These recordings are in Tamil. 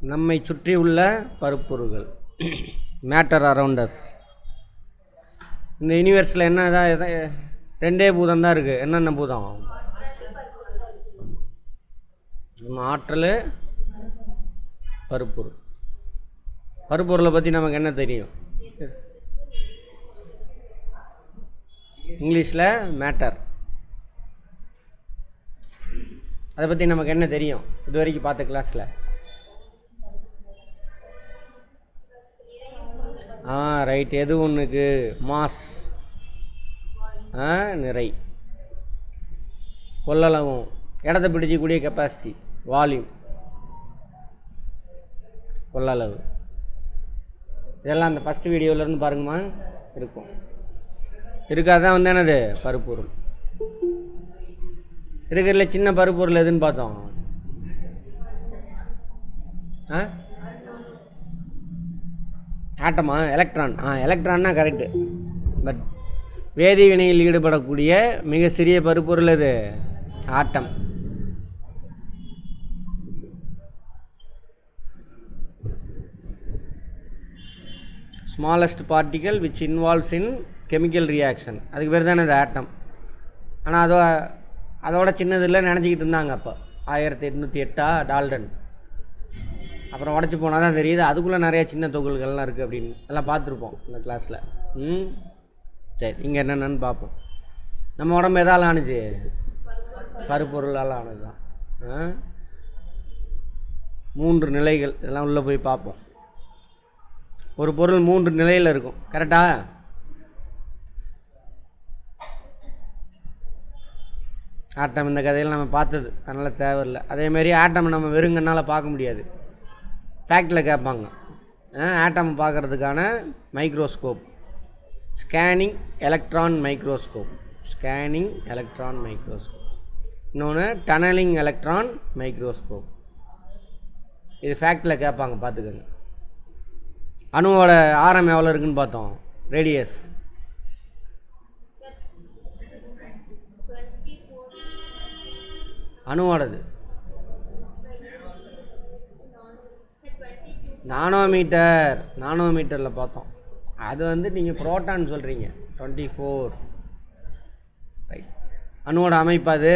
நம்மை சுற்றி உள்ள பருப்பொருள்கள் மேட்டர் அரவுண்ட் அஸ். இந்த யூனிவர்ஸில் என்ன தான் ரெண்டே பூதம் தான் இருக்குது. என்னென்ன பூதம்? நம்ம ஆற்றல், பருப்பொருள். பருப்பொருளை பற்றி நமக்கு என்ன தெரியும்? இங்கிலீஷில் மேட்டர். அதை பற்றி நமக்கு என்ன தெரியும் இது வரைக்கும் பார்த்த கிளாஸில்? ரைட். எது ஒன்றுக்கு? மாஸ், நிறை. கொள்ளளவும், இடத்த பிடிச்சிக்கூடிய கெப்பாசிட்டி, வால்யூம், கொள்ளளவு. இதெல்லாம் அந்த ஃபஸ்ட்டு வீடியோவிலேருந்து பாருங்கம்மா இருக்கும். இருக்காதான் வந்து என்னது பருப்பொருள். இருக்கிறதுல சின்ன பருப்பொருள் எதுன்னு பார்த்தோம்? ஆட்டமா? எலக்ட்ரான். எலக்ட்ரான்னா கரெக்டு. பட் வேதி வினையில் ஈடுபடக்கூடிய மிக சிறிய பருப்பொருள் எது? Atom. Smallest particle which involves in chemical reaction. அதுக்கு பேர் தானே இது ஆட்டம். ஆனால் அதோட சின்னதில் நினச்சிக்கிட்டு இருந்தாங்க அப்போ 1808 டால்டன். அப்புறம் உடச்சி போனால் தான் தெரியுது அதுக்குள்ளே நிறையா சின்ன துகள்கள்லாம் இருக்குது அப்படின்னு. எல்லாம் பார்த்துருப்போம் இந்த கிளாஸில். சரி, இங்கே என்னென்னு பார்ப்போம். நம்ம உடம்பு எதால் ஆணுச்சு? பருப்பொருளால் ஆனது தான். 3 நிலைகள். இதெல்லாம் உள்ளே போய் பார்ப்போம். ஒரு பொருள் 3 நிலையில் இருக்கும். கரெக்டா? ஆட்டம் இந்த கதையில் நம்ம பார்த்தது, அதனால் தேவையில்லை. அதேமாரி ஆட்டம் நம்ம வெறுங்கனால் பார்க்க முடியாது. ஃபேக்டில் கேட்பாங்க. ஆட்டம் பார்க்குறதுக்கான microscope, scanning electron microscope. Scanning electron microscope. இன்னொன்று டனலிங் எலக்ட்ரான் மைக்ரோஸ்கோப். இது ஃபேக்டில் கேட்பாங்க, பார்த்துக்கோங்க. அணுவோட ஆரம் எவ்வளோ இருக்குதுன்னு பார்த்தோம். Radius அணுவோடது nanometre. நானோமீட்டரில் பார்த்தோம். அது வந்து நீங்கள் புரோட்டான் சொல்கிறீங்க. 24. ரைட். அணுவோட அமைப்பு அது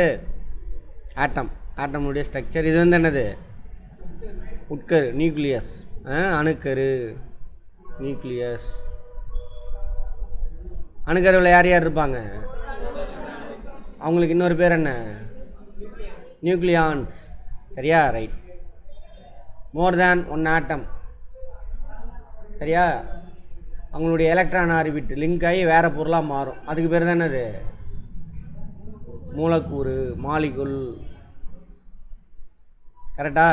ஆட்டம். ஆட்டமுடைய ஸ்ட்ரக்சர். இது வந்து என்னது? உட்கரு, நியூக்ளியஸ். அணுக்கரு, நியூக்ளியஸ். அணுக்கருவில் யார் யார் இருப்பாங்க? அவங்களுக்கு இன்னொரு பேர் என்ன? நியூக்ளியான்ஸ். சரியா? ரைட். மோர் தேன் 1 ஆட்டம். சரியா? அவங்களுடைய எலக்ட்ரான் ஆர்பிட் லிங்க் ஆகி வேறு பொருளாக மாறும். அதுக்கு பேர் தான் என்னது? மூலக்கூறு, மாலிகுல். கரெக்டா?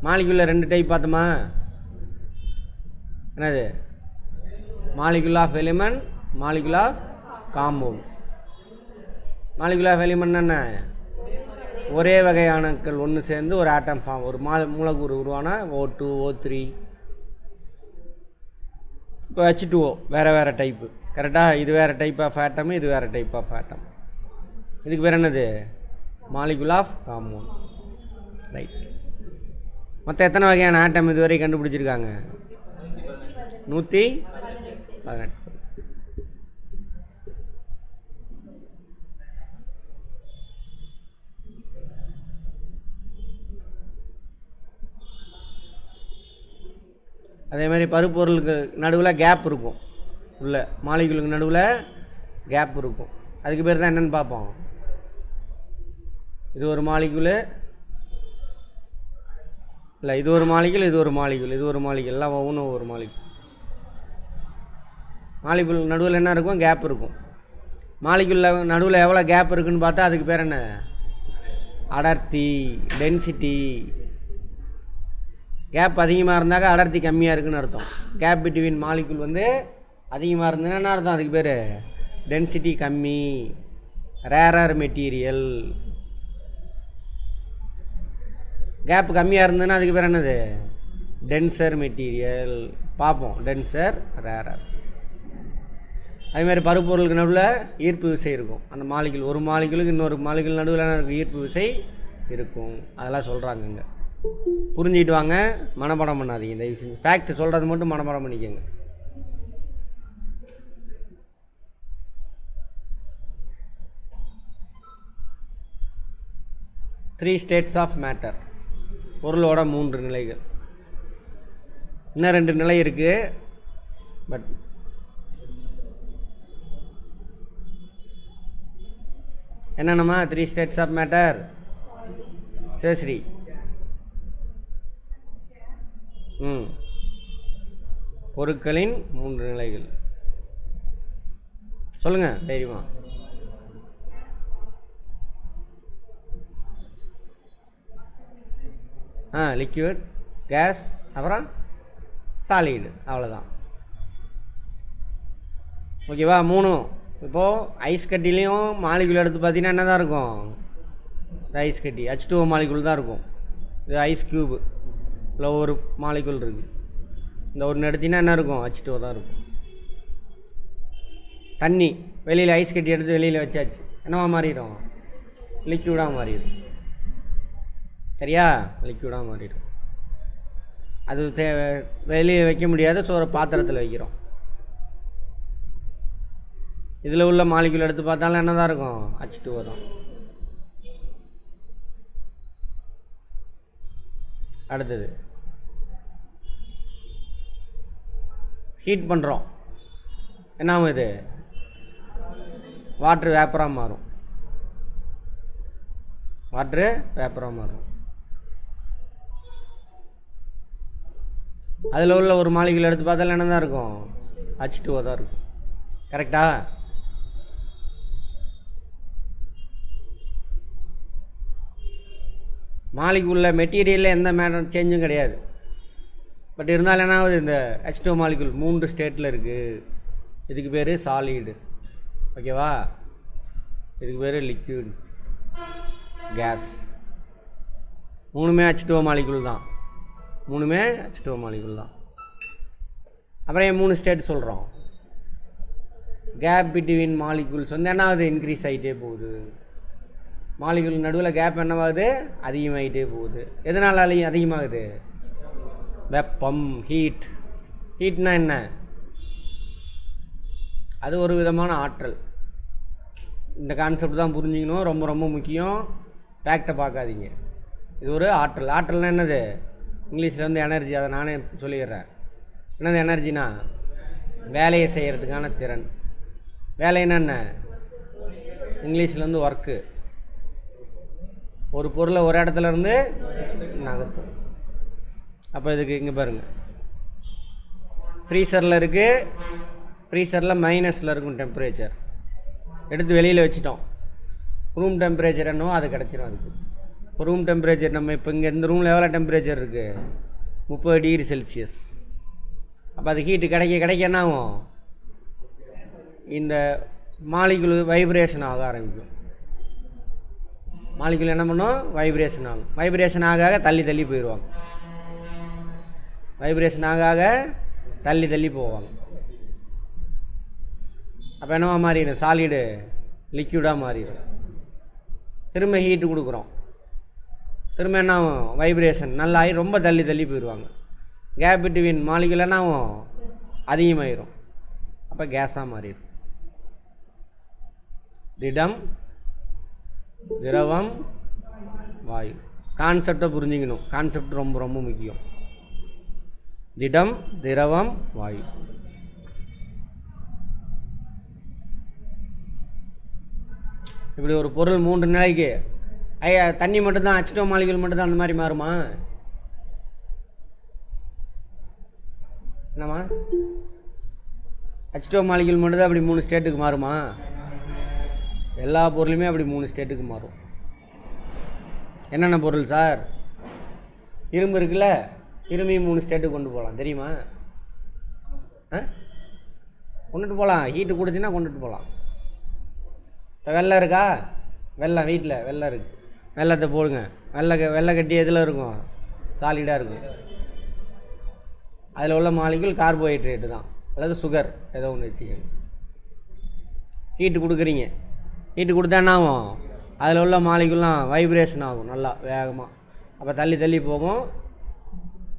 மாலிகுலில் 2 டைப் பார்த்தோமா? என்னது? Molecule of element, molecule of compound. Molecule of element என்ன? ஒரே வகை அணுக்கள் ஒன்று சேர்ந்து ஒரு ஆட்டம் ஃபார்ம், ஒரு மூலக்கூறு உருவான O2, O3. இப்போ H2O வேறு வேறு டைப்பு. கரெக்டாக? இது வேறு டைப் ஆஃப் ஆட்டம், இது வேறு டைப் ஆஃப் ஆட்டம். இதுக்கு பேர் என்னது? Molecule of compound. ரைட். மொத்தம் எத்தனை வகையான ஆட்டம் இதுவரை கண்டுபிடிச்சிருக்காங்க? 118. அதே மாதிரி பருப்பொருளுக்கு நடுவில் கேப் இருக்கும். உள்ள மாலிகுலுக்கு நடுவில் கேப் இருக்கும். அதுக்கு பேர் தான் என்னென்னு பார்ப்போம். இது ஒரு மாலிகுலு இல்லை, இது ஒரு மாலிகுல், இது ஒரு மாலிகுல், இது ஒரு மாலிகுல். எல்லாம் ஒவ்வொன்றும் ஒரு மாலிகுல். மாலிகுல் நடுவில் என்ன இருக்கும்? கேப் இருக்கும். மாலிகுலில் நடுவில் எவ்வளோ கேப் இருக்குதுன்னு பார்த்தா அதுக்கு பேர் என்ன? அடர்த்தி, டென்சிட்டி. கேப் அதிகமாக இருந்தாக்க அடர்த்தி கம்மியாக இருக்குதுன்னு அர்த்தம். கேப் பிட்வீன் மாலிகுல் வந்து அதிகமாக இருந்ததுன்னா என்ன அர்த்தம்? அதுக்கு பேர் டென்சிட்டி கம்மி, ரேரர் மெட்டீரியல். கேப் கம்மியாக இருந்ததுன்னா அதுக்கு பேர் என்னது? Denser material. பார்ப்போம். Denser, rarer. அதுமாதிரி பருப்பொருளுக்கு நடுவில் ஈர்ப்பு விசை இருக்கும். அந்த மாலிகுல், ஒரு மாலிகுலுக்கு இன்னொரு மாலிகுல் நடுவில் ஈர்ப்பு விசை இருக்கும். அதெல்லாம் சொல்கிறாங்க இங்கே. புரிஞ்சிட்டு வாங்க, மனப்பாடம் பண்ணாதீங்க தயவு செஞ்சு. ஃபேக்ட் சொல்கிறது மட்டும் மனப்பாடம் பண்ணிக்கோங்க. த்ரீ ஸ்டேட்ஸ் ஆஃப் மேட்டர், பொருளோட 3 நிலைகள். இன்னும் 2 நிலை இருக்குது. பட் என்னென்னமா 3 ஸ்டேட்ஸ் ஆஃப் மேட்டர்? சேஸ்ரீ. பொருட்களின் 3 நிலைகள் சொல்லுங்கள் தைரியமா. லிக்விட், கேஸ், அப்புறம் சாலிடு, அவ்வளோதான். ஓகேவா? 3. இப்போது ஐஸ் கட்டிலையும் மாலிகுல் எடுத்து பார்த்தீங்கன்னா என்ன தான் இருக்கும்? ஐஸ் கட்டி H2O மாலிகுல் தான் இருக்கும். இது ஐஸ் க்யூபு, இல்லை ஒரு மாலிகுல் இருக்குது. இந்த ஒன்று எடுத்திங்கன்னா என்ன இருக்கும்? H2O தான் இருக்கும். தண்ணி வெளியில் ஐஸ் கட்டி எடுத்து வெளியில் வச்சாச்சு, என்னவா மாறிடும்? லிக்யூடாக மாறிடும். சரியா? லிக்யூடாக மாறிடும். அது வெளியே வைக்க முடியாது, ஸோ ஒரு பாத்திரத்தில் வைக்கிறோம். இதில் உள்ள மாலிகுல் எடுத்து பார்த்தாலும் என்ன தான் இருக்கும்? H2O தான். அடுத்தது ஹீட் பண்ணுறோம், என்ன ஆகும்? இது வாட்ரு வேப்பராக மாறும். வாட்ரு வேப்பராக மாறும். அதில் உள்ள ஒரு மாலிகுல் எடுத்து பார்த்தாலும் என்ன தான் இருக்கும்? H2O தான் இருக்கும். கரெக்டா? மாலிகுலில் மெட்டீரியலில் எந்த மேட்டர் சேஞ்சும் கிடையாது. பட் இருந்தாலும் என்ன ஆகுது? இந்த H2O மாலிகுல் 3 ஸ்டேட்டில் இருக்குது. இதுக்கு பேர் சாலிடு. ஓகேவா? இதுக்கு பேர் லிக்விட், கேஸ். 3மே H2O மாலிகுல் தான். 3மே H2O மாலிகுல் தான். அப்புறம் ஏன் 3 ஸ்டேட் சொல்கிறோம்? கேப் பிட்வீன் மாலிகுல்ஸ் வந்து என்ன ஆகுது? இன்க்ரீஸ் ஆகிட்டே போகுது. மாலிகுல் நடுவில் கேப் என்னவாகுது? அதிகமாகிட்டே போகுது. எதனால் அதிகமாகுது? வெப்பம், ஹீட். ஹீட்னா என்ன? அது ஒரு விதமான ஆற்றல். இந்த கான்செப்ட் தான் புரிஞ்சிக்கணும், ரொம்ப ரொம்ப முக்கியம். ஃபேக்டை பார்க்காதீங்க. இது ஒரு ஆற்றல். ஆற்றல்னா என்னது? இங்கிலீஷில் வந்து எனர்ஜி. அதை நானே சொல்லிடுறேன். என்னது எனர்ஜினா? வேலையை செய்கிறதுக்கான திறன். வேலைன்னா என்ன? இங்கிலீஷில் வந்து ஒர்க்கு. ஒரு பொருளை ஒரு இடத்துல இருந்து நகர்த்தும். அப்போ இதுக்கு இங்கே பாருங்கள், ஃப்ரீசரில் இருக்குது. ஃப்ரீசரில் மைனஸில் இருக்கும் டெம்பரேச்சர். எடுத்து வெளியில் வச்சிட்டோம். ரூம் டெம்பரேச்சர் என்னவோ அது கிடச்சிரும். அதுக்கு இப்போ ரூம் டெம்பரேச்சர் நம்ம இப்போ இங்கே இந்த ரூமில் எவ்வளோ டெம்பரேச்சர் இருக்குது? 30 டிகிரி செல்சியஸ். அப்போ அது ஹீட்டு கிடைக்க என்ன ஆகும்? இந்த மாலிகுல் வைப்ரேஷன் ஆக ஆரம்பிக்கும். மாலிகுல் என்ன பண்ணும்? வைப்ரேஷன் ஆகும். வைப்ரேஷன் ஆக தள்ளி தள்ளி போயிடுவாங்க. வைப்ரேஷன் ஆக தள்ளி தள்ளி போவாங்க. அப்போ என்னவா மாறிடும்? சாலிடு லிக்யூடாக மாறிடும். திரும்ப ஹீட்டு கொடுக்குறோம். திரும்ப என்ன ஆகும்? வைப்ரேஷன் நல்லா ஆகி ரொம்ப தள்ளி தள்ளி போயிடுவாங்க. கேப் பிட்வீன் மாலிகுல் என்ன ஆகும்? அதிகமாகிடும். அப்போ கேஸாக மாறிடும். திடம், திரவம், வாயு. கான்செப்டை புரிஞ்சிக்கணும். கான்செப்ட் ரொம்ப ரொம்ப முக்கியம். திடம், திரவம், வாயு. இப்படி ஒரு பொருள் 3 நிலைக்கு தண்ணி மட்டும்தான் H2O மாலிகுல் மட்டும்தான் அந்த மாதிரி மாறுமா? என்னம்மா? H2O மாலிகுல் மட்டும்தான் அப்படி 3 ஸ்டேட்டுக்கு மாறுமா? எல்லா பொருளுமே அப்படி 3 ஸ்டேட்டுக்கு மாறும். என்னென்ன பொருள் சார்? இரும்பு இருக்குல்ல, இரும்பையும் 3 ஸ்டேட்டுக்கு கொண்டு போகலாம், தெரியுமா? கொண்டுட்டு போகலாம். ஹீட்டு கொடுத்தீங்கன்னா கொண்டுட்டு போகலாம். இப்போ வெள்ளம் இருக்கா? வெள்ளம் வீட்டில் வெள்ளம் இருக்குது. வெள்ளத்தை போடுங்க. வெள்ளை கட்டி எதில் இருக்கும்? சாலிடாக இருக்கும். அதில் உள்ள மாலிகுல் கார்போஹைட்ரேட்டு தான், அல்லது சுகர், ஏதோ ஒன்று வச்சுக்கோங்க. ஹீட்டு கொடுக்குறீங்க. ஹீட்டு கொடுத்தா என்ன ஆகும்? அதில் உள்ள மாலிகுல்லாம் வைப்ரேஷன் ஆகும் நல்லா வேகமாக. அப்போ தள்ளி தள்ளி போகும்,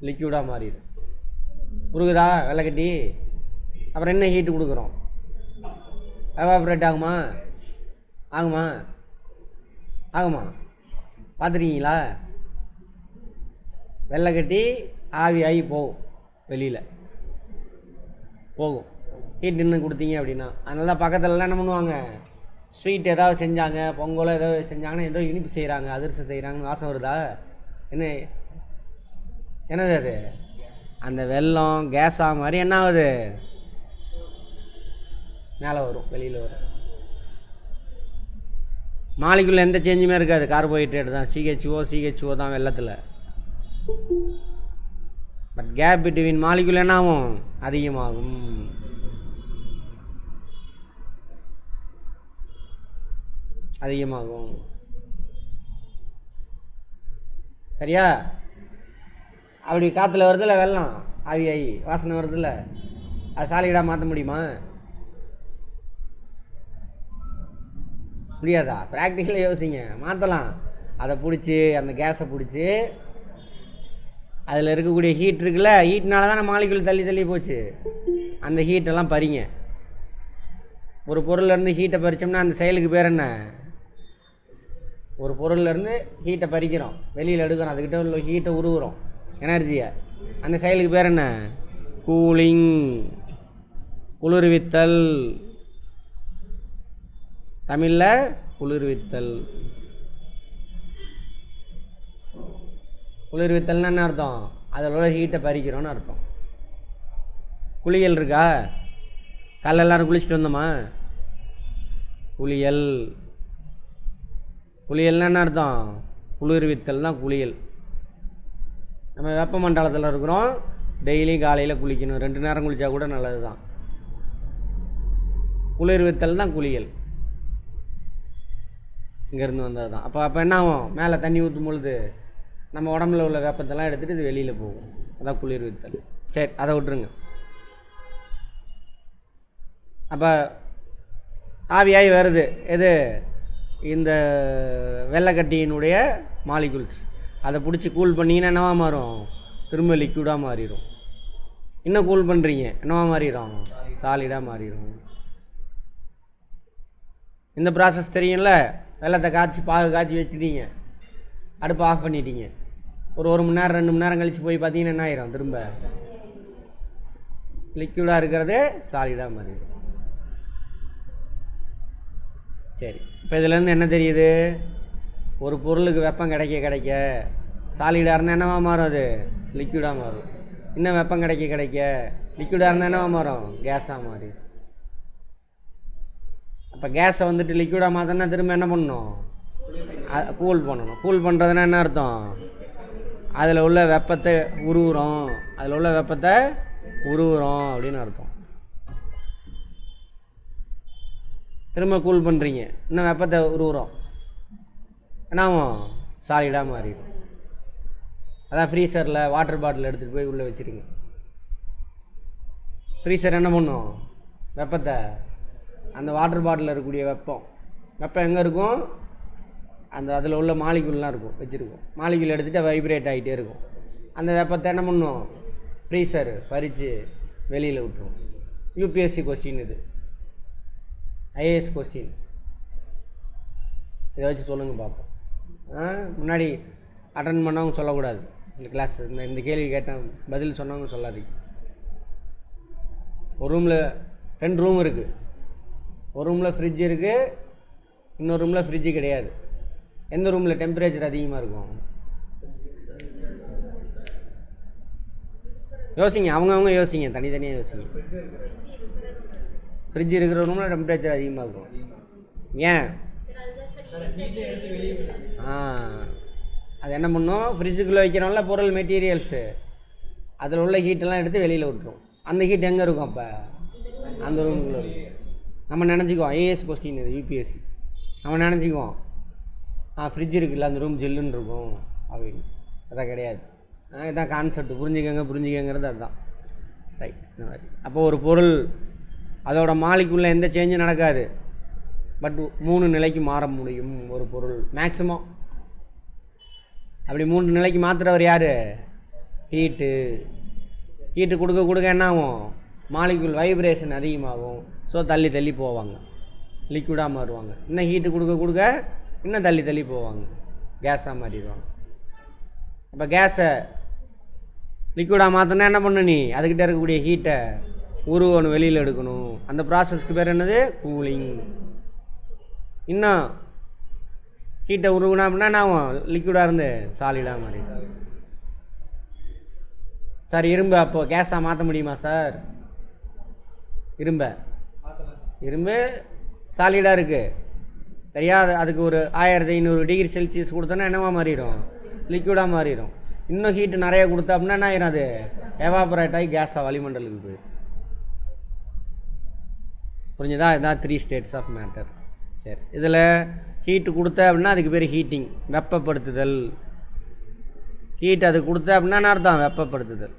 லிக்யூடாக மாறிடும். உருகுதா வெள்ளைக்கட்டி? அப்புறம் என்ன ஹீட்டு கொடுக்குறோம்? எவாப்ரேட் ஆகுமா? ஆகுமா? ஆகுமா? பார்த்துருக்கீங்களா? வெள்ளைக்கட்டி ஆவி ஆகி போகும், வெளியில் போகும் ஹீட் நின்று கொடுத்தீங்க அப்படின்னா. அதனால தான் பக்கத்துலலாம் என்ன பண்ணுவாங்க, ஸ்வீட் ஏதாவது செஞ்சாங்க, பொங்கலோ ஏதோ செஞ்சாங்கன்னா ஏதோ இனிப்பு செய்கிறாங்க, அதிரசம் செய்கிறாங்கன்னு வாசம் வருதா? என்னது அது? அந்த வெல்லம் கேஸாக மாதிரி என்ன ஆகுது, மேலே வரும், வெளியில் வரும். மாலிகுள்ள எந்த சேஞ்சுமே இருக்காது, கார்போஹைட்ரேட் தான், சிஹெச்ஓ தான் வெள்ளத்தில். பட் கேப் பிட்வீன் மாலிகுல் என்ன ஆகும், அதிகமாகும். அதிகமாகும். சரியா? அப்படி காற்றுல வருதுல்ல வெள்ளம், ஆவியாகி வாசனை வருதுல்ல, அது சாலிடாக மாற்ற முடியுமா? முடியாதா? ப்ராக்டிக்கலாக யோசிங்க. மாற்றலாம். அதை பிடிச்சி, அந்த கேஸை பிடிச்சி, அதில் இருக்கக்கூடிய ஹீட் இருக்குல்ல, ஹீட்னால தான் மாலிகுல் தள்ளி தள்ளி போச்சு. அந்த ஹீட்டெல்லாம் பறிங்க. ஒரு பொருள்லேருந்து ஹீட்டை பறித்தோம்னா அந்த செயலுக்கு பேர் என்ன? ஒரு பொருள்லேருந்து ஹீட்டை பறிக்கிறோம், வெளியில் எடுக்கிறோம், அதுக்கிட்ட உள்ள ஹீட்டை உருவுறோம், எனர்ஜியை. அந்த செயலுக்கு பேர் என்ன? கூலிங், குளிர்வித்தல். தமிழில் குளிர்வித்தல். குளிர்வித்தல்னா என்ன அர்த்தம்? அதில் உள்ள ஹீட்டை பறிக்கிறோன்னு அர்த்தம். குளியல் இருக்கா? காலைல எல்லோரும் குளிச்சுட்டு வந்தோமா? குளியல். குளியல்னா என்ன அர்த்தம்? குளிர்வித்தல் தான் குளியல். நம்ம வெப்பமண்டலத்தில் இருக்கிறோம், டெய்லி காலையில் குளிக்கணும், 2 நேரம் குளித்தா கூட நல்லது தான். குளிர்வித்தல் தான் குளியல், இங்கேருந்து வந்தது தான். அப்போ என்ன ஆகும், மேலே தண்ணி ஊற்றும் பொழுது நம்ம உடம்புல உள்ள வெப்பத்தெல்லாம் எடுத்துகிட்டு இது வெளியில் போகும், அதான் குளிர்வித்தல். சரி, அதை விட்டுருங்க. அப்போ ஆவியாகி வருது எது? இந்த வெள்ளைக்கட்டியினுடைய மாலிகுல்ஸ். அதை பிடிச்சி கூல் பண்ணிங்கன்னா என்னவா மாறும்? திரும்ப லிக்யூடாக மாறிடும். இன்னும் கூல் பண்ணுறீங்க, என்னவா மாறிடும்? சாலிடாக மாறிடும். இந்த ப்ராசஸ் தெரியும்ல. வெள்ளத்தை காய்ச்சி பாகு காய்ச்சி வச்சுட்டீங்க, அடுப்பை ஆஃப் பண்ணிட்டீங்க. ஒரு 1 மணி நேரம் 2 மணி நேரம் கழித்து போய் பார்த்தீங்கன்னா என்ன ஆயிரும்? திரும்ப லிக்யூடாக இருக்கிறது சாலிடாக மாறிடும். சரி, இப்போ இதிலேருந்து என்ன தெரியுது? ஒரு பொருளுக்கு வெப்பம் கிடைக்க சாலிடாக இருந்தால் என்னவா மாறும்? அது லிக்யூடாக மாறும். இன்னும் வெப்பம் கிடைக்க லிக்யூடாக இருந்தால் என்னவா மாறும்? கேஸாக மாறிடும். அப்போ கேஸை வந்துட்டு லிக்யூடாக மாற்றினா திரும்ப என்ன பண்ணணும்? கூல் பண்ணணும். கூல் பண்ணுறதுன்னா என்ன அர்த்தம்? அதில் உள்ள வெப்பத்தை உருவுறோம், அப்படின்னு அர்த்தம். திரும்ப கூல் பண்ணுறீங்க, இன்னும் வெப்பத்தை உருவுறோம், என்னாகும்? சாலிடாக மாறிடும். அதான் ஃப்ரீசரில் வாட்டர் பாட்டில் எடுத்துகிட்டு போய் உள்ளே வச்சுருங்க. ஃப்ரீசர் என்ன பண்ணும்? வெப்பத்தை, அந்த வாட்டர் பாட்டிலில் இருக்கக்கூடிய வெப்பம் எங்கே இருக்கும்? அதில் உள்ள மாலிகுல்லாம் இருக்கும், வச்சுருக்கோம். மாலிகுல் எடுத்துகிட்டு வைப்ரேட் ஆகிட்டே இருக்கும். அந்த வெப்பத்தை என்ன பண்ணும்? ஃப்ரீசர் பறித்து வெளியில் விட்டுரும். யூபிஎஸ்சி கொஸ்டின் இது, ஐஏஎஸ் கொஸ்டின். இதை வச்சு சொல்லுங்கள் பார்ப்போம். முன்னாடி அட்டன் பண்ணவங்க சொல்லக்கூடாது. இந்த கிளாஸ் இந்த கேள்வி கேட்டேன் பதில் சொன்னவங்க சொல்லாதீங்க. ஒரு ரூமில் 2 ரூம் இருக்குது. ஒரு ரூமில் ஃப்ரிட்ஜ் இருக்குது, இன்னொரு ரூமில் ஃப்ரிட்ஜு கிடையாது. எந்த ரூமில் டெம்பரேச்சர் அதிகமாக இருக்கும்? யோசிங்க, அவங்கவுங்க யோசிங்க, தனித்தனியாக யோசிங்க. ஃப்ரிட்ஜ் இருக்கிற ரூமில் டெம்பரேச்சர் அதிகமாக இருக்கும். ஏன்? அது என்ன பண்ணும்? ஃப்ரிட்ஜுக்குள்ளே வைக்கிறோம்ல பொருள், மெட்டீரியல்ஸு, அதில் உள்ள ஹீட்டெல்லாம் எடுத்து வெளியில் விட்டுரும். அந்த ஹீட் எங்கே இருக்கும்? அப்போ அந்த ரூமுக்குள்ளே இருக்கும். நம்ம நினச்சிக்குவோம், ஐஏஎஸ் கொஸ்டின் இது, யூபிஎஸ்சி. நம்ம நினச்சிக்குவோம் ஃப்ரிட்ஜ் இருக்குல்ல, அந்த ரூம் ஜில்லுன்னு இருக்கும் அப்படின்னு. அதான் கிடையாது. இதுதான் கான்செப்ட். புரிஞ்சுக்கங்கிறது அதுதான். ரைட். இந்த மாதிரி அப்போ ஒரு பொருள் அதோட மாலிக்குள்ளே எந்த சேஞ்சும் நடக்காது, பட் 3 நிலைக்கு மாற முடியும் ஒரு பொருள் மேக்ஸிமம். அப்படி 3 நிலைக்கு மாற்றுறவர் யார்? ஹீட்டு. ஹீட்டு கொடுக்க கொடுக்க என்ன ஆகும்? மாலிகுல் வைப்ரேஷன் அதிகமாகும். ஸோ தள்ளி தள்ளி போவாங்க, லிக்விடாக மாறுவாங்க. இன்னும் ஹீட்டு கொடுக்க கொடுக்க இன்னும் தள்ளி தள்ளி போவாங்க, கேஸாக மாறிடுவாங்க. அப்போ கேஸை லிக்விடாக மாற்றினா என்ன பண்ணு? நீ அதுக்கிட்ட இருக்கக்கூடிய ஹீட்டை உருவணும், வெளியில் எடுக்கணும். அந்த ப்ராசஸ்க்கு பேர் என்னது? கூலிங். இன்னும் ஹீட்டை உருவினா அப்படின்னா என்ன ஆகும்? லிக்விடாக இருந்து சாலிடாக மாறிடும். சார் இரும்பு அப்போ கேஸாக மாற்ற முடியுமா சார்? இரும்பு சாலிடாக இருக்குது சரியா? அதுக்கு ஒரு 1500 டிகிரி செல்சியஸ் கொடுத்தோன்னா என்னவா மாறிடும்? லிக்விடாக மாறிடும். இன்னும் ஹீட்டு நிறைய கொடுத்தா அப்படின்னா என்ன ஆயிரும்? அது எவாபரேட் ஆகி கேஸாக வளிமண்டலுக்கு போயிடும். புரிஞ்சுதா? இதுதான் 3 ஸ்டேட்ஸ் ஆஃப் மேட்டர். சரி, இதில் ஹீட்டு கொடுத்த அப்படின்னா அதுக்கு பேர் ஹீட்டிங், வெப்பப்படுத்துதல். ஹீட் அது கொடுத்த அப்படின்னா என்ன அர்த்தம்? வெப்பப்படுத்துதல்.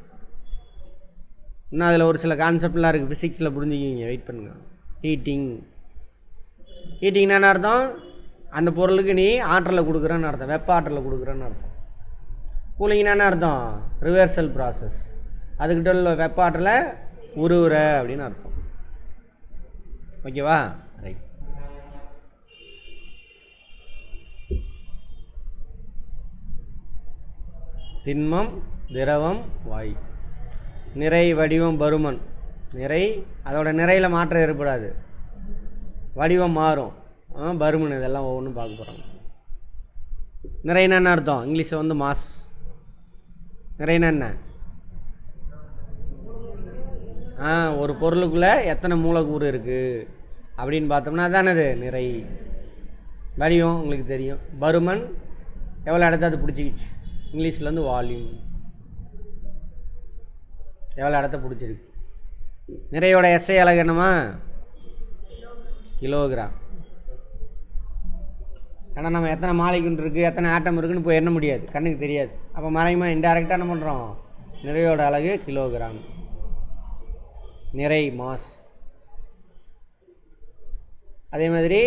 இன்னும் அதில் ஒரு சில கான்செப்ட்லாம் இருக்குது, ஃபிசிக்ஸில் புரிஞ்சுக்கிங்க, வெயிட் பண்ணுங்கள். ஹீட்டிங்னா என்ன அர்த்தம்? அந்த பொருளுக்கு நீ ஆற்றலை கொடுக்குறன்னு அர்த்தம், வெப்ப ஆற்றலை கொடுக்குறன்னு அர்த்தம். கூலிங்னா என்ன அர்த்தம்? ரிவர்சல் ப்ராசஸ், அதுக்கிட்ட உள்ள வெப்ப ஆற்றலை உருவுற அப்படின்னு அர்த்தம். ஓகேவா? ரைட். திண்மம், திரவம், வாயு. நிறை, வடிவம், பருமன். நிறை, அதோட நிறையில் மாற்றம் ஏற்படாது, வடிவம் மாறும். பருமன், இதெல்லாம் ஒவ்வொன்றும் பார்க்க போகிறாங்க. நிறைனா என்ன அர்த்தம்? இங்கிலீஷில் வந்து மாஸ். நிறைனா என்ன? ஒரு பொருளுக்குள்ளே எத்தனை மூலக்கூறு இருக்குது அப்படின்னு பார்த்தோம்னா அதானது நிறை. வடிவம் உங்களுக்கு தெரியும். பருமன், எவ்வளோ இடத்த அது பிடிச்சிக்கிச்சு. இங்கிலீஷில் வந்து வால்யூம், எவ்வளோ இடத்த பிடிச்சிருக்கு. நிறையோட எஸ்ஐ அலகு என்னமா? கிலோகிராம். ஆனால் நம்ம எத்தனை மாலிகுல் இருக்குது, எத்தனை ஆட்டம் இருக்குதுன்னு போய் எண்ண முடியாது, கண்ணுக்கு தெரியாது. அப்போ மறைமுகமாக இன்டைரக்டாக என்ன பண்ணுறோம்? நிறையோட அலகு கிலோகிராம். நிறை மாஸ். அதே மாதிரி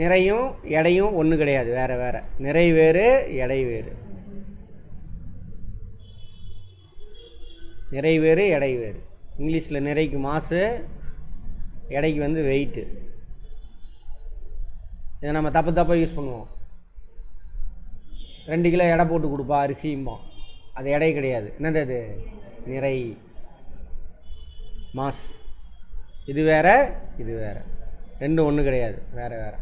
நிறையும் எடையும் ஒன்று கிடையாது, வேறு வேறு. நிறை வேறு, எடை வேறு. நிறை வேறு, எடை வேறு. இங்கிலீஷில் நிறைக்கு மாசு, எடைக்கு வந்து வெயிட்டு. இதை நம்ம தப்பாக யூஸ் பண்ணுவோம். 2 கிலோ எடை போட்டு கொடுப்பா அரிசியும்போம், அது எடை கிடையாது. என்னது அது? நிறை, மாஸ். இது வேறு, இது வேறு, ரெண்டும் ஒன்று கிடையாது, வேறு வேறு.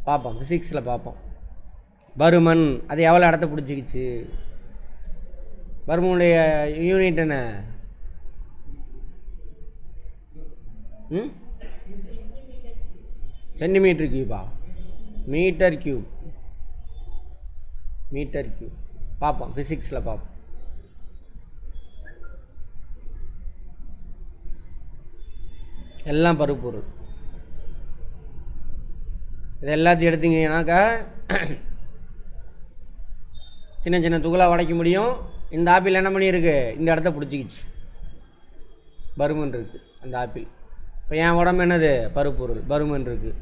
பார்ப்போம், ஃபிசிக்ஸில் பார்ப்போம். பருமன், அது எவ்வளோ இடத்த பிடிச்சிக்கிச்சு? பருமனுடைய யூனிட் என்ன? சென்டிமீட்டர் கியூபா? Metre cube. பார்ப்போம், ஃபிசிக்ஸில் பார்ப்போம். எல்லாம் பருப்பொருள். இது எல்லாத்தையும் எடுத்தீங்கன்னாக்கா சின்ன சின்ன துகளாக உடைக்க முடியும். இந்த ஆப்பிள் என்ன பண்ணியிருக்கு? இந்த இடத்த பிடிச்சிக்கிச்சு, பருமன் இருக்குது அந்த ஆப்பிள். இப்போ என் உடம்பு என்னது? பருப்பொருள், பருமன் இருக்குது.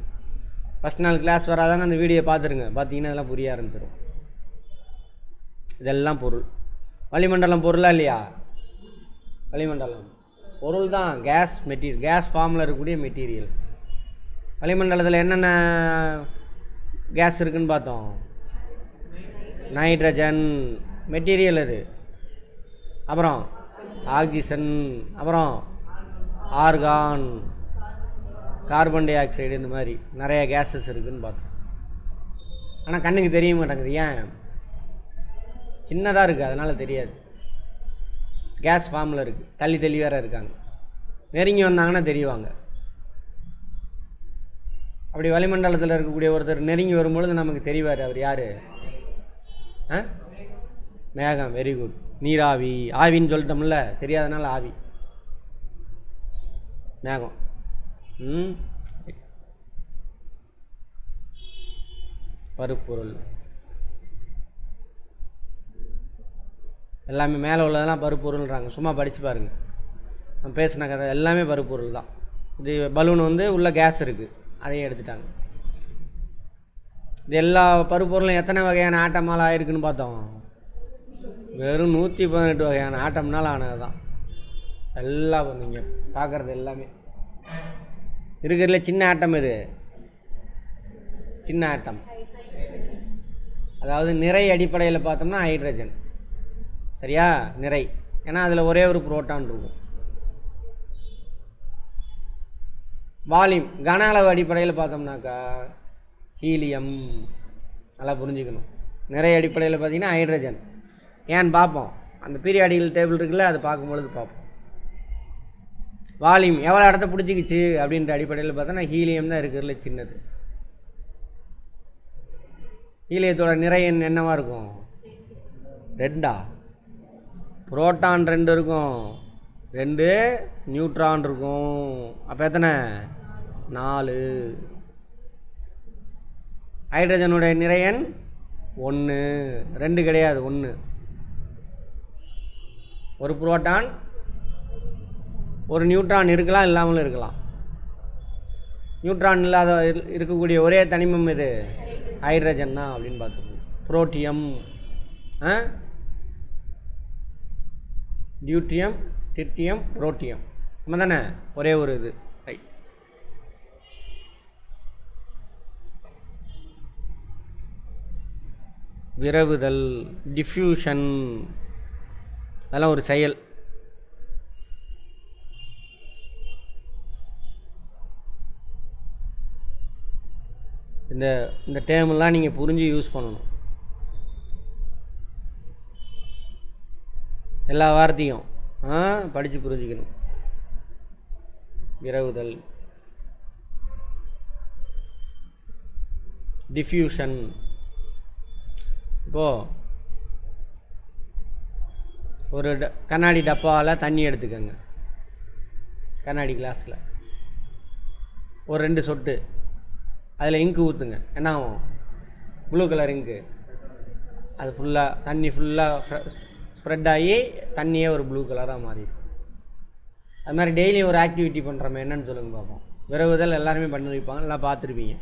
ஃபஸ்ட் நாள் கிளாஸ் வராதாங்க அந்த வீடியோ பார்த்துருங்க, பார்த்தீங்கன்னா இதெல்லாம் புரிய ஆரம்பிச்சிடும். இதெல்லாம் பொருள். வளிமண்டலம் பொருளா இல்லையா? வளிமண்டலம் பொருள் தான். கேஸ் மெட்டீரியல், கேஸ் ஃபார்மில் இருக்கக்கூடிய மெட்டீரியல்ஸ். வளிமண்டலத்தில் என்னென்ன கேஸ் இருக்குதுன்னு பார்த்தோம்? நைட்ரஜன் மெட்டீரியல் அது, அப்புறம் ஆக்சிஜன், அப்புறம் ஆர்கான், கார்பன் டை ஆக்சைடு, இந்த மாதிரி நிறைய கேஸஸ் இருக்குதுன்னு பார்த்தோம். ஆனால் கண்ணுக்கு தெரிய மாட்டேங்குது. ஏன்? சின்னதாக இருக்குது, அதனால் தெரியாது. கேஸ் ஃபார்மில் இருக்குது, தள்ளி தள்ளி வேறு இருக்காங்க. நெருங்கி வந்தாங்கன்னா தெரியுவாங்க. அப்படி வளிமண்டலத்தில் இருக்கக்கூடிய ஒருத்தர் நெருங்கி வரும்பொழுது நமக்கு தெரிவார். அவர் யார்? மேகம். Very good. நீராவி, ஆவின்னு சொல்லிட்டோம்ல, தெரியாதனால ஆவி. மேகம். பருப்பொருள் எல்லாமே மேலே உள்ளதெல்லாம் பருப்பொருள்ன்றாங்க. சும்மா படித்து பாருங்கள், நம்ம பேசின கதை எல்லாமே பருப்பொருள் தான். இது பலூன் வந்து உள்ள கேஸ் இருக்குது, அதையும் எடுத்துட்டாங்க. இது எல்லா பருப்பொருளும் எத்தனை வகையான ஆட்டமால் ஆயிருக்குன்னு பார்த்தோம். வெறும் 118 வகையான ஆட்டம்னால் ஆனது தான். எல்லாம் நீங்கள் பார்க்குறது எல்லாமே இருக்கிறதுல சின்ன ஆட்டம். இது சின்ன ஆட்டம், அதாவது நிறை அடிப்படையில் பார்த்தோம்னா ஹைட்ரஜன். சரியா? நிறை, ஏன்னா அதில் ஒரே ஒரு புரோட்டான் இருக்கும். வால்யூம் கன அளவு அடிப்படையில் பார்த்தோம்னாக்கா ஹீலியம். நல்லா புரிஞ்சுக்கணும். நிறை அடிப்படையில் பார்த்தீங்கன்னா ஹைட்ரஜன். ஏன்னு பார்ப்போம், அந்த பீரியாடிக்கல் டேபிள் இருக்குல்ல, அது பார்க்கும்பொழுது பார்ப்போம். வால்யூம் எவ்வளோ இடத்த பிடிச்சிக்கிச்சு அப்படின்ற அடிப்படையில் பார்த்தோன்னா ஹீலியம் தான் இருக்கிறதுல சின்னது. ஹீலியத்தோட நிறை என்னவாக இருக்கும்? 2. புரோட்டான் 2 இருக்கும், 2 நியூட்ரான் இருக்கும். அப்போ எத்தனை? 4. ஹைட்ரஜனுடைய நிறையன் 1, 2 கிடையாது, 1. ஒரு புரோட்டான் ஒரு நியூட்ரான் இருக்கலாம், இல்லாமலும் இருக்கலாம். நியூட்ரான் இல்லாத இருக்கக்கூடிய ஒரே தனிமம் இது ஹைட்ரஜன் தான் அப்படின்னு பார்த்துக்கணும். புரோட்டியம், டியூட்ரியம், டிர்டியம், புரோட்டியம், நம்ம தானே ஒரே ஒரு இது. ரைட். விரவுதல், டிஃப்யூஷன், அதெல்லாம் ஒரு செயல். இந்த டேர்மெல்லாம் நீங்கள் புரிஞ்சு யூஸ் பண்ணணும். எல்லா வார்த்தையும் படித்து புரிஞ்சுக்கணும். விரவுதல், டிஃப்யூஷன். இப்போது ஒரு கண்ணாடி டப்பாவில் தண்ணி எடுத்துக்கோங்க. கண்ணாடி கிளாஸில் ஒரு 2 சொட்டு அதில் இங்கு ஊற்றுங்க. என்ன ஆகும்? ப்ளூ கலர் இங்கு. அது ஃபுல்லாக தண்ணி ஃபுல்லாக ஸ்ப்ரெட் ஆகி தண்ணியே ஒரு ப்ளூ கலராக மாறிடும். அது மாதிரி டெய்லி ஒரு ஆக்டிவிட்டி பண்ணுறோமே, என்னன்னு சொல்லுங்கள் பார்ப்போம். விரவுதல் எல்லாருமே பண்ணி வைப்பாங்க, நல்லா பார்த்துருப்பீங்க.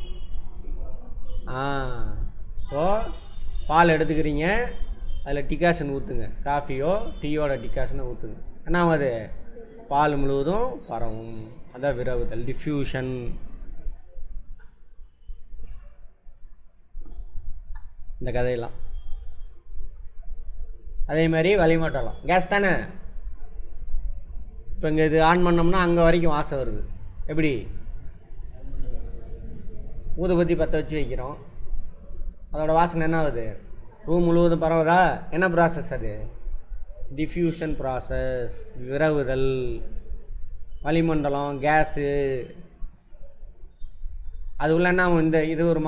ஸோ பால் எடுத்துக்கிறீங்க, அதில் டிகாஷன் ஊற்றுங்க. காஃபியோ டீயோட டிகாஷனை ஊற்றுங்க. என்ன அது? பால் முழுவதும் பரவும். அதான் விரவுதல், டிஃப்யூஷன். இந்த கதையெல்லாம் அதே மாதிரி வளிமண்டலம் கேஸ் தானே. இப்போ இங்கே இது ஆன் பண்ணோம்னா அங்கே வரைக்கும் வாசம் வருது. எப்படி? ஊதுபத்தி பற்ற வச்சு வைக்கிறோம், அதோட வாசனை என்ன ஆகுது? ரூம் முழுவதும் பரவுதா? என்ன ப்ராசஸ் அது? டிஃப்யூஷன் ப்ராசஸ், விரவுதல். வளிமண்டலம் கேஸு, அது உள்ள என்ன இந்த இது ஒரு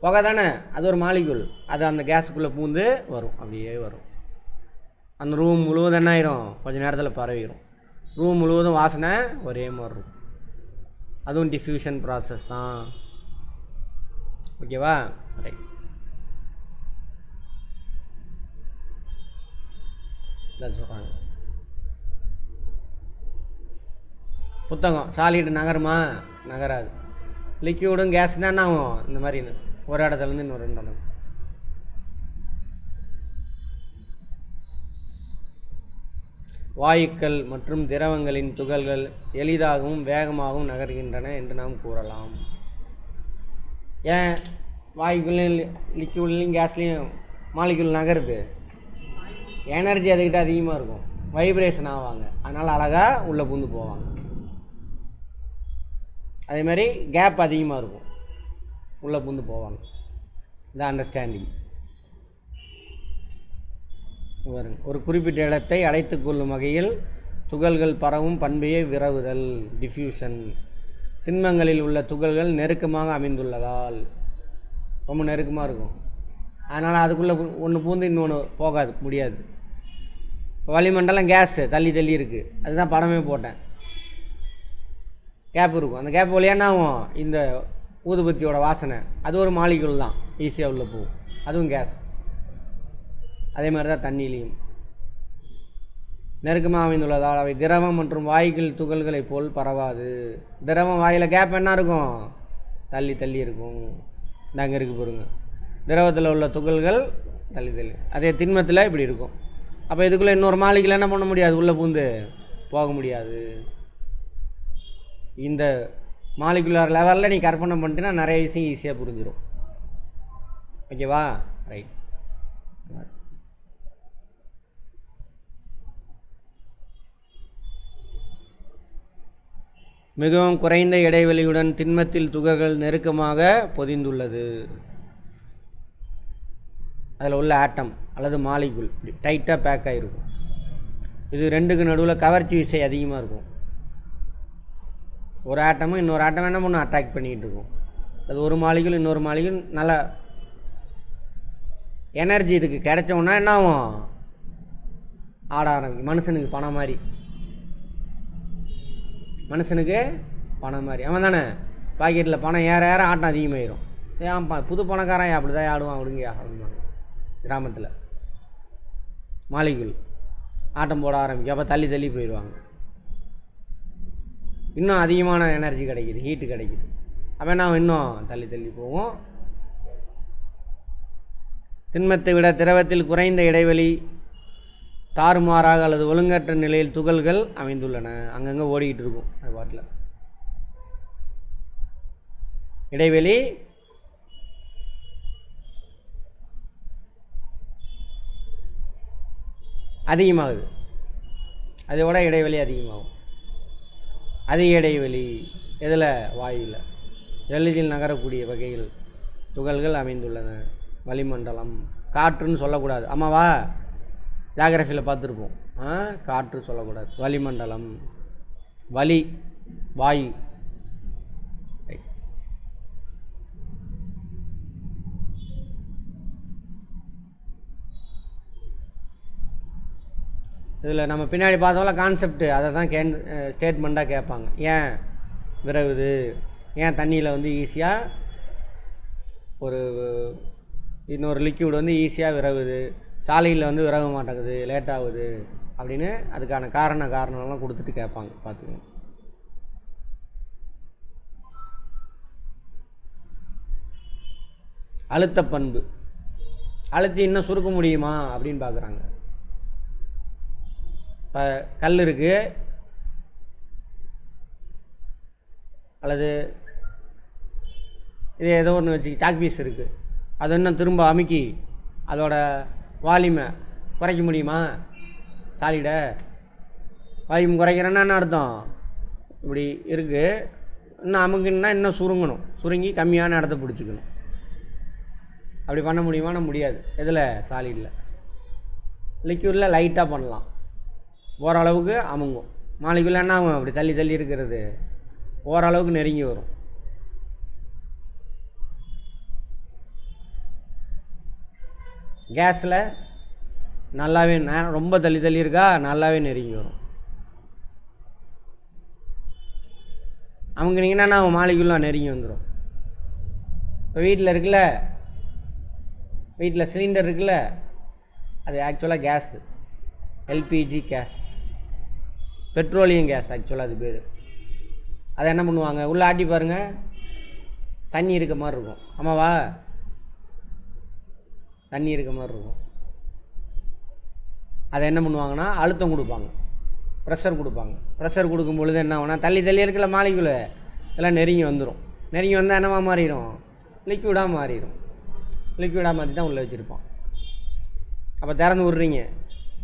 புகை தானே, அது ஒரு மாலிகுல். அது அந்த கேஸுக்குள்ளே பூந்து வரும், அப்படியே வரும். அந்த ரூம் முழுவதும் என்ன ஆயிரும்? கொஞ்சம் நேரத்தில் பரவிடும். ரூம் முழுவதும் வாசனை ஒரே மாதிரி இருக்கும். அதுவும் டிஃப்யூஷன் ப்ராசஸ் தான். ஓகேவா? ரைட். இதான் சொல்கிறாங்க. புத்தகம் சாலிட் நகருமா? நகராது. லிக்யூடும் கேஸ் தான் என்ன ஆகும்? இந்த மாதிரி ஒரு இடத்துலேருந்து இன்னொரு இடம். வாயுக்கள் மற்றும் திரவங்களின் துகள்கள் எளிதாகவும் வேகமாகவும் நகர்கின்றன என்று நாம் கூறலாம். ஏன் வாயுக்குள்ளையும் லிக்யூட்லையும் கேஸ்லேயும் மாலிகுல் நகருது? எனர்ஜி அதுக்கிட்ட அதிகமாக இருக்கும், வைப்ரேஷன் ஆவாங்க, அதனால் அழகாக உள்ளே பூந்து போவாங்க. அதே மாதிரி கேப் அதிகமாக இருக்கும், உள்ளே பூந்து போவாங்க. இந்த அண்டர்ஸ்டாண்டிங். ஒரு குறிப்பிட்ட இடத்தை அடைத்து கொள்ளும் வகையில் துகள்கள் பரவும் பண்பையே விரவுதல், டிஃப்யூஷன். திண்மங்களில் உள்ள துகள்கள் நெருக்கமாக அமைந்துள்ளதால் ரொம்ப நெருக்கமாக இருக்கும், அதனால் அதுக்குள்ளே ஒன்று பூந்து இன்னொன்று போகாது, முடியாது. இப்போ வளிமண்டலம் கேஸு தள்ளி தள்ளி இருக்குது, அதுதான் படமே போட்டேன். கேப் இருக்கும், அந்த கேப் வழியாக என்ன ஆகும்? இந்த ஊதுபத்தியோட வாசனை, அது ஒரு மாலிகுல் தான், ஈஸியாக உள்ளே போகும், அதுவும் கேஸ். அதே மாதிரி தான் தண்ணியிலையும் நெருக்கமாக அமைந்துள்ளதால் அவை திரவம் மற்றும் வாயுக்கள் துகள்களை போல் பரவாது. திரவம் வாயில் கேப் என்ன இருக்கும்? தள்ளி தள்ளி இருக்கும். இந்த அங்கே இருக்குது பாருங்க, திரவத்தில் உள்ள துகள்கள் தள்ளி தள்ளி. அதே திண்மத்தில் இப்படி இருக்கும். அப்போ இதுக்குள்ளே இன்னொரு மாலிகுல் என்ன பண்ண முடியாது, உள்ளே பூந்து போக முடியாது. இந்த மாலிகுலர் லெவலில் நீ கற்பனை பண்ணிட்டீங்கன்னா நிறைய விஷயம் ஈஸியாக புரிஞ்சிடும். ஓகேவா? ரைட். மிகவும் குறைந்த இடைவெளியுடன் திண்மத்தில் துகள்கள் நெருக்கமாக பொதிந்துள்ளது. அதில் உள்ள ஆட்டம் அல்லது மாலிகுல் இப்படி டைட்டாக பேக் ஆகிருக்கும். இது ரெண்டுக்கு நடுவில் கவர்ச்சி விசை அதிகமாக இருக்கும். ஒரு ஆட்டமும் இன்னொரு ஆட்டம் என்ன பண்ணும், அட்டாக் பண்ணிக்கிட்டு இருக்கும். அது ஒரு மாலிகுல் இன்னொரு மாலிகுல் நல்ல எனர்ஜி இதுக்கு கிடைச்சோன்னா என்ன ஆகும், ஆட ஆரம்பிக்கும். மனுஷனுக்கு பணம் மாதிரி, மனுஷனுக்கு பணம் மாதிரி. அவன் தானே பாக்கெட்டில் பணம் ஏற ஏற ஆட்டம் அதிகமாகிடும். ஏன் புது பணக்காரன் அப்படி தான் ஆடுவான் அப்படிங்கயா அப்படிம்பாங்க கிராமத்தில். மாலிகுல் ஆட்டம் போட ஆரம்பிக்கும். அப்போ தள்ளி தள்ளி போயிடுவாங்க. இன்னும் அதிகமான எனர்ஜி கிடைக்கிது, ஹீட்டு கிடைக்கிது. அப்போ நான் இன்னும் தள்ளி தள்ளி போவோம். திண்மத்தை விட திரவத்தில் குறைந்த இடைவெளி, தாறுமாறாக அல்லது ஒழுங்கற்ற நிலையில் துகள்கள் அமைந்துள்ளன. அங்கங்கே ஓடிக்கிட்டு இருக்கும் அது பாட்டில். இடைவெளி அதிகமாகுது, அதோட இடைவெளி அதிகமாகும். அதிக இடைவெளி எதில், வாயுவில் எளிதில் நகரக்கூடிய வகையில் துகள்கள் அமைந்துள்ளன. வளிமண்டலம், காற்றுன்னு சொல்லக்கூடாது. ஆமாவா? ஜாகிரஃபியில் பார்த்துருப்போம். காற்று சொல்லக்கூடாது. வளிமண்டலம், வளி வாயு. இதில் நம்ம பின்னாடி பார்த்தோம்ல கான்செப்ட், அதை தான் ஸ்டேட்மெண்ட்டாக கேட்பாங்க. ஏன் விரவுது, ஏன் தண்ணியில் வந்து ஈஸியாக ஒரு இன்னொரு லிக்யூட் வந்து ஈஸியாக விரவுது, சாலையில் வந்து விரவ மாட்டேங்குது, லேட் ஆகுது அப்படின்னு அதுக்கான காரணம்லாம் கொடுத்துட்டு கேட்பாங்க. பார்த்துக்கோங்க. அழுத்த பண்பு, அழுத்தி இன்னும் சுருக்க முடியுமா அப்படின்னு பார்க்குறாங்க. இப்போ கல் இருக்குது அல்லது இது ஏதோ ஒன்று வச்சு சாக் பீஸ் இருக்குது, அது இன்னும் திரும்ப அமுக்கி அதோட வால்யூமை குறைக்க முடியுமா? சாலிடை வால்யூம் குறைக்கிறேன்னா என்ன அர்த்தம், இப்படி இருக்குது, இன்னும் அமுக்குன்னா இன்னும் சுருங்கணும், சுருங்கி கம்மியான இடத்த பிடிச்சிக்கணும். அப்படி பண்ண முடியுமானா முடியாது. எதில்? சாலிடில். லிக்யூடில் லைட்டாக பண்ணலாம், ஓரளவுக்கு அமுங்கும். மாலிகுல் என்ன ஆகும், அப்படி தள்ளி தள்ளி இருக்கிறது ஓரளவுக்கு நெருங்கி வரும். கேஸில் நல்லாவே ரொம்ப தள்ளி தள்ளி இருக்கா, நல்லாவே நெருங்கி வரும். அமுங்கினீங்கன்னா மாலிகுல்லாம் நெருங்கி வந்துடும். இப்போ வீட்டில் இருக்குல்ல, வீட்டில் சிலிண்டர் இருக்குல்ல, அது ஆக்சுவலாக gas, LPG gas, petroleum gas ஆக்சுவலாக அது பேர். அதை என்ன பண்ணுவாங்க, உள்ளே ஆட்டி பாருங்கள், தண்ணி இருக்க மாதிரி இருக்கும். ஆமாவா? தண்ணி இருக்க மாதிரி இருக்கும். அதை என்ன பண்ணுவாங்கன்னா அழுத்தம் கொடுப்பாங்க, ப்ரெஷர் கொடுப்பாங்க. ப்ரெஷர் கொடுக்கும் பொழுது என்ன ஆகுனா தள்ளி தள்ளி இருக்கிற மாலிகுல் எல்லாம் நெருங்கி வந்துடும். நெருங்கி வந்தால் என்னவா மாறிடும், லிக்யூடாக மாறிடும். லிக்யூடாக மாற்றி தான் உள்ளே வச்சுருப்போம். அப்போ திறந்து விட்றீங்க,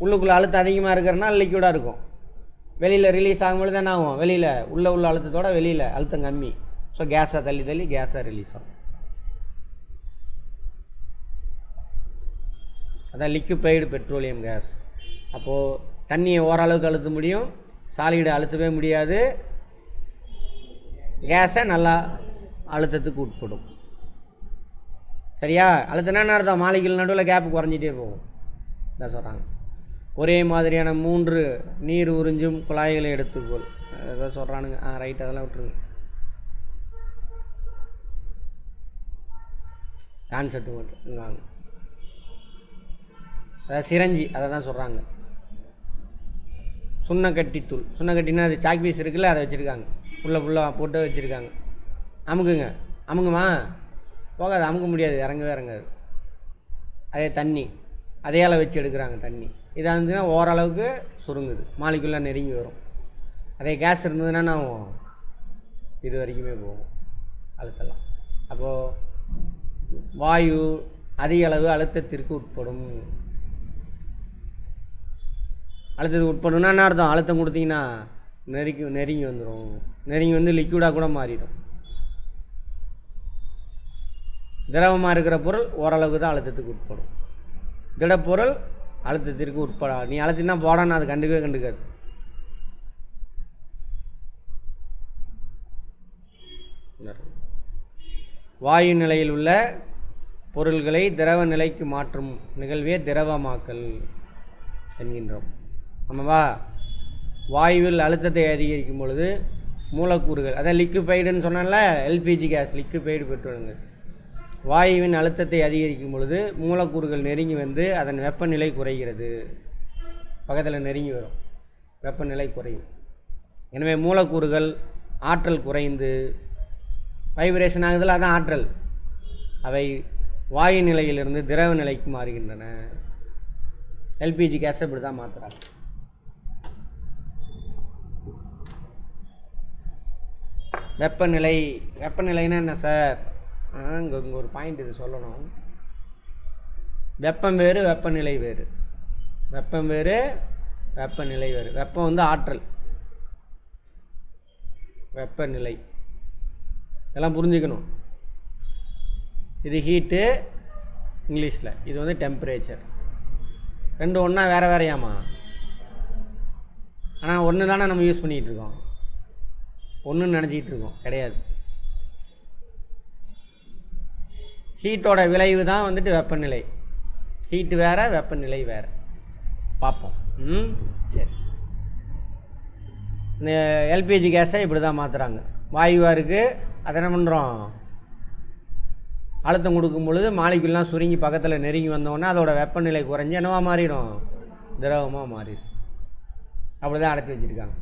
உள்ளுக்குள்ளே அழுத்தம் அதிகமாக இருக்கிறனால லிக்யூடாக இருக்கும். வெளியில் ரிலீஸ் ஆகும்பொழுது என்ன ஆகும், வெளியில் உள்ள அழுத்தத்தோட வெளியில் அழுத்தம் கம்மி. ஸோ கேஸாக தள்ளி தள்ளி கேஸாக ரிலீஸ் ஆகும். அதான் லிக்யூஃபைடு பெட்ரோலியம் கேஸ். அப்போது தண்ணியை ஓரளவுக்கு அழுத்த முடியும், சாலிடை அழுத்தவே முடியாது. கேஸை நல்லா அழுத்தத்துக்கு உட்படும். சரியா? அழுத்தினா என்ன அர்த்தம், மாலிகுல் நடுவில் கேப்பு குறைஞ்சிட்டே போகும். இதான் சொல்கிறாங்க. ஒரே மாதிரியான 3 நீர் உறிஞ்சும் குழாய்களை எடுத்துக்கொள். ஏதோ சொல்கிறானுங்க. ரைட், அதெல்லாம் விட்டுருங்க. கான்செப்ட் மட்டும் அதாவது சிரஞ்சி, அதை தான் சொல்கிறாங்க. சுண்ணக்கட்டித்தூள், சுண்ணக்கட்டினா அது சாக் பீஸ் இருக்குல்ல, அதை வச்சுருக்காங்க, ஃபுல்லாக போட்டு வச்சுருக்காங்க. அமுக்குங்க, அமுங்குமா, போகாது, அமுக்க முடியாது, இறங்கவே இறங்காது. அதே தண்ணி அதையால் வச்சு எடுக்கிறாங்க தண்ணி. இதாக இருந்துச்சுன்னா ஓரளவுக்கு சுருங்குது, மாலிக்குள்ளே நெருங்கி வரும். அதே கேஸ் இருந்ததுன்னா நான் இது வரைக்குமே போகும் அழுத்தலாம். அப்போது வாயு அதிக அளவு அழுத்தத்திற்கு உட்படும். அழுத்தத்துக்கு உட்படும்னா என்ன அர்த்தம்? அழுத்தம் கொடுத்தீங்கன்னா நெருங்கி வந்துடும், நெருங்கி வந்து லிக்விடாக கூட மாறிடும். திரவமாக இருக்கிற பொருள் ஓரளவுக்கு தான் அழுத்தத்துக்கு உட்படும். திடப்பொருள் அழுத்தத்திற்கு உட்படாது. நீ அழுத்தினா போடான்னு அது கண்டுக்காது. வாயு நிலையில் உள்ள பொருள்களை திரவ நிலைக்கு மாற்றும் நிகழ்வே திரவமாக்கல் என்கின்றோம். ஆமாவா? வாயுவில் அழுத்தத்தை அதிகரிக்கும் பொழுது மூலக்கூறுகள், அதான் லிக்விஃபைடுன்னு சொன்னால, LPG gas liquefied petrol case. வாயுவின் அழுத்தத்தை அதிகரிக்கும் பொழுது மூலக்கூறுகள் நெருங்கி வந்து அதன் வெப்பநிலை குறைகிறது. பக்கத்தில் நெருங்கி வரும், வெப்பநிலை குறையும். எனவே மூலக்கூறுகள் ஆற்றல் குறைந்து வைப்ரேஷன் ஆகுதில்ல, அதான் ஆற்றல். அவை வாயு நிலையிலிருந்து திரவ நிலைக்கு மாறுகின்றன. எல்பிஜி கேஸ் இப்படி தான் மாற்றுறாங்க. வெப்பநிலைன்னா என்ன சார்? இங்கே ஒரு பாயிண்ட் இது சொல்லணும். வெப்பம் வேறு, வெப்பநிலை வேறு. வெப்பம் வேறு, வெப்பநிலை வேறு. வெப்பம் வந்து ஆற்றல், வெப்பநிலை இதெல்லாம் புரிஞ்சுக்கணும். இது ஹீட்டு இங்கிலீஷில், இது வந்து டெம்பரேச்சர். ரெண்டு ஒன்றா வேறு வேறையாமா? ஆனால் ஒன்று தானே நம்ம யூஸ் பண்ணிகிட்டு இருக்கோம், ஒன்றுன்னு நினச்சிக்கிட்டு இருக்கோம். கிடையாது. ஹீட்டோட விளைவு தான் வந்துட்டு வெப்பநிலை. ஹீட்டு வேறு, வெப்பநிலை வேறு. பார்ப்போம். சரி. இந்த எல்பிஜி கேஸை இப்படி தான் மாற்றுறாங்க. வாயுவாக இருக்குது, அதை என்ன பண்ணுறோம்? அழுத்தம் கொடுக்கும் பொழுது மாலிகுல்லாம் சுருங்கி பக்கத்தில் நெருங்கி வந்தோடனே அதோட வெப்பநிலை குறைஞ்சி என்னவா மாறிடும்? திரவமாக மாறிடும். அப்படி தான் அடைச்சி வச்சுருக்காங்க.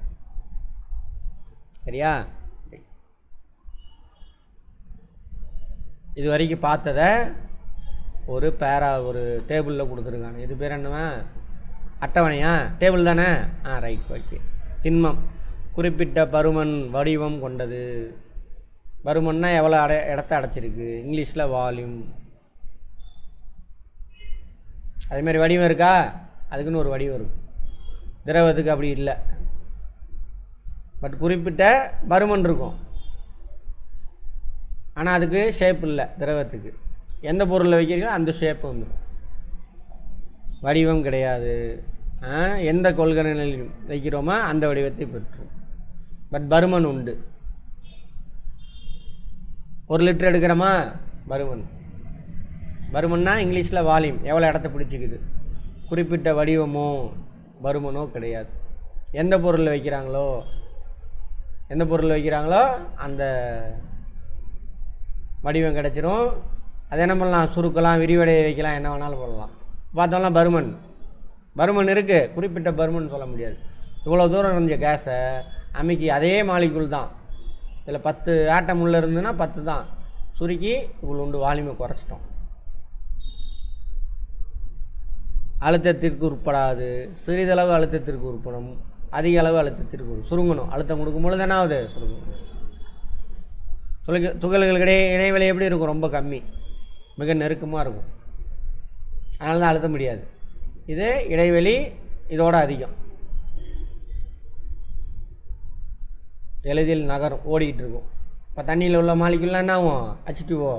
சரியா? இது வரைக்கும் பார்த்ததை ஒரு டேபிளில் கொடுத்துருக்காங்க. இது பேர் என்னவா? அட்டவணையா? டேபிள் தானே? Right, okay. திண்மம் குறிப்பிட்ட பருமன் வடிவம் கொண்டது. பருமன்னா எவ்வளோ இடத்த அடைச்சிருக்கு, இங்கிலீஷில் வால்யூம். அதேமாதிரி வடிவம் இருக்கா? அதுக்குன்னு ஒரு வடிவம் இருக்கும். திரவத்துக்கு அப்படி இல்லை, பட் குறிப்பிட்ட பருமன் இருக்கும். ஆனால் அதுக்கு ஷேப் இல்லை. திரவத்துக்கு எந்த பொருளில் வைக்கிறீங்களோ அந்த ஷேப்பு வந்துடும், வடிவம் கிடையாது. எந்த கொள்கலனில் வைக்கிறோமோ அந்த வடிவத்தை பெற்றும். பட் பருமன் உண்டு. 1 லிட்டர் எடுக்கிறோமா? பருமன்னா இங்கிலீஷில் வால்யூம், எவ்வளோ இடத்த பிடிச்சிக்குது. குறிப்பிட்ட வடிவமோ பருமனோ கிடையாது. எந்த பொருளில் வைக்கிறாங்களோ அந்த வடிவம் கிடச்சிரும். அது என்ன பண்ணலாம்? சுருக்கலாம், விரிவடையை வைக்கலாம், என்ன வேணாலும் பண்ணலாம். பார்த்தோம்னா பருமன் இருக்குது, குறிப்பிட்ட பருமன் சொல்ல முடியாது. இவ்வளோ தூரம் இருந்த கேஸை அமுக்கி அதே மாலிகுல் தான், இதில் 10 ஆட்டம் உள்ளே இருந்துன்னா 10 தான், சுருக்கி இவ்வளோ உண்டு வால்யூமை குறைச்சிட்டோம். அழுத்தத்திற்கு உட்படாது, சிறிதளவு அழுத்தத்திற்கு உட்படும், அதிக அளவு அழுத்தத்திற்கு சுருங்கணும். அழுத்தம் கொடுக்கும் பொழுது என்ன ஆகுது? சுருங்கணும். துகள்களுக்கிடையே இடைவெளி எப்படி இருக்கும்? ரொம்ப கம்மி, மிக நெருக்கமாக இருக்கும். அதனால தான் அழுத்த முடியாது. இது இடைவெளி இதோட அதிகம், எளிதில் நகரும், ஓடிக்கிட்டு இருக்கும். இப்போ தண்ணியில் உள்ள மாலிகுல்லாம் என்ன ஆகும்? H2O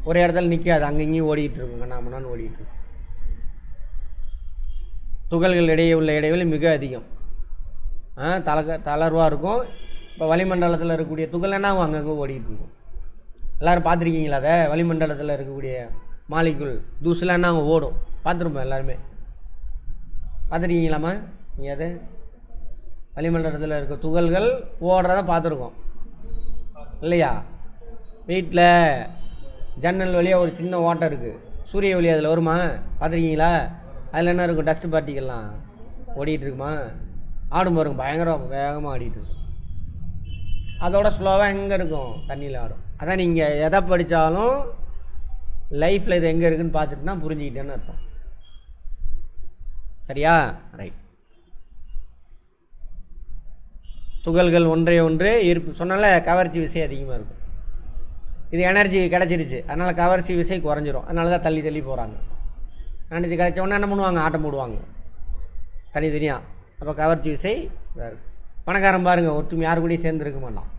ஒரே இடத்துல நிற்காது, அங்கங்கேயும் ஓடிக்கிட்டு இருக்கும், கண்ணாமண்ணான்னு ஓடிக்கிட்டு இருக்கும். துகள்கள் இடையே உள்ள இடைவெளி மிக அதிகம், தளர்வாக இருக்கும். இப்போ வளிமண்டலத்தில் இருக்கக்கூடிய துகள் என்ன ஆகும்? அங்கங்கே ஓடிக்கிட்டு இருக்கும். எல்லோரும் பார்த்துருக்கீங்களா? அதை வளிமண்டலத்தில் இருக்கக்கூடிய மாலிகுல் தூசுலாம் என்ன ஆகும்? ஓடும். பார்த்துருப்போம் எல்லாருமே. பார்த்துருக்கீங்களாம்மா நீங்கள்? அது வளிமண்டலத்தில் இருக்க துகள்கள் ஓடுறத பார்த்துருக்கோம் இல்லையா? வீட்டில் ஜன்னல் வழியாக ஒரு சின்ன ஓட்டம் இருக்குது, சூரிய ஒளி அதில் வருமா? பார்த்துருக்கீங்களா? அதில் என்ன இருக்கும்? டஸ்ட் பார்ட்டிகள்லாம் ஓடிக்கிட்டு இருக்குமா? ஆடும் பாருங்க, பயங்கர வேகமாக ஆடிட்டு இருக்கும். அதோட ஸ்லோவாக எங்கே இருக்கும்? தண்ணியில் ஆடும். அதான் நீங்கள் எதை படித்தாலும் லைஃப்பில் இது எங்கே இருக்குதுன்னு பார்த்துட்டுனா புரிஞ்சுக்கிட்டேன்னு அர்த்தம். சரியா? ரைட். துகள்கள் ஒன்றை ஒன்று ஈர்ப்பு சொன்னால கவர்ச்சி விசை அதிகமாக இருக்கும். இது எனர்ஜி கிடச்சிருச்சு, அதனால் கவர்ச்சி விசை குறைஞ்சிரும். அதனால தான் தள்ளி தள்ளி போகிறாங்க. எனர்ஜி கிடைச்ச உடனே என்ன பண்ணுவாங்க? ஆட்டம் போடுவாங்க தனித்தனியாக. அப்போ கவர்ச்சி விசை வேறு. பணக்காரன் பாருங்கள் ஒற்றுமை யாரு கூடயும் சேர்ந்துருக்க மாட்டான்.